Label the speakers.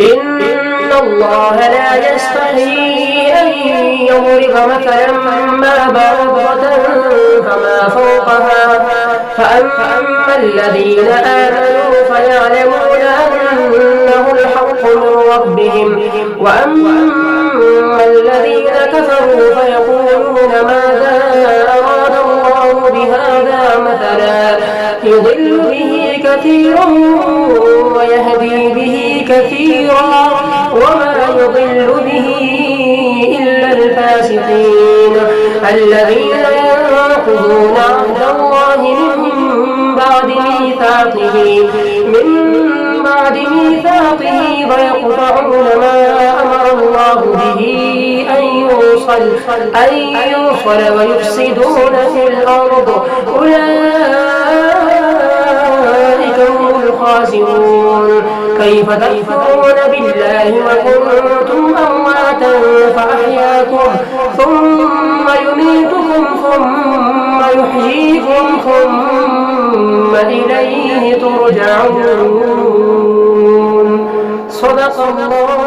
Speaker 1: إن الله لا يستحي أن يضرب مثلا ما بعوضة فما فوقها فأما الذين آمنوا فيعلمون أنه الحق من ربهم وأما الذين كفروا فيقولون ماذا أراد الله بهذا مثلا يضل به كثيرا ويهدي به كثيرا وما يضل به إلا الفاسقين الذين ينقضون عهد الله من بعد ميثاقه ويقطعون ما أمر الله به أن يوصل ويفسدون في الأرض أولئك هم الخاسرون كيف تكفرون بالله وكنتم أمواتا فأحياكم ثم يميتكم ثم يحييكم ثم إليه ترجعون صدق الله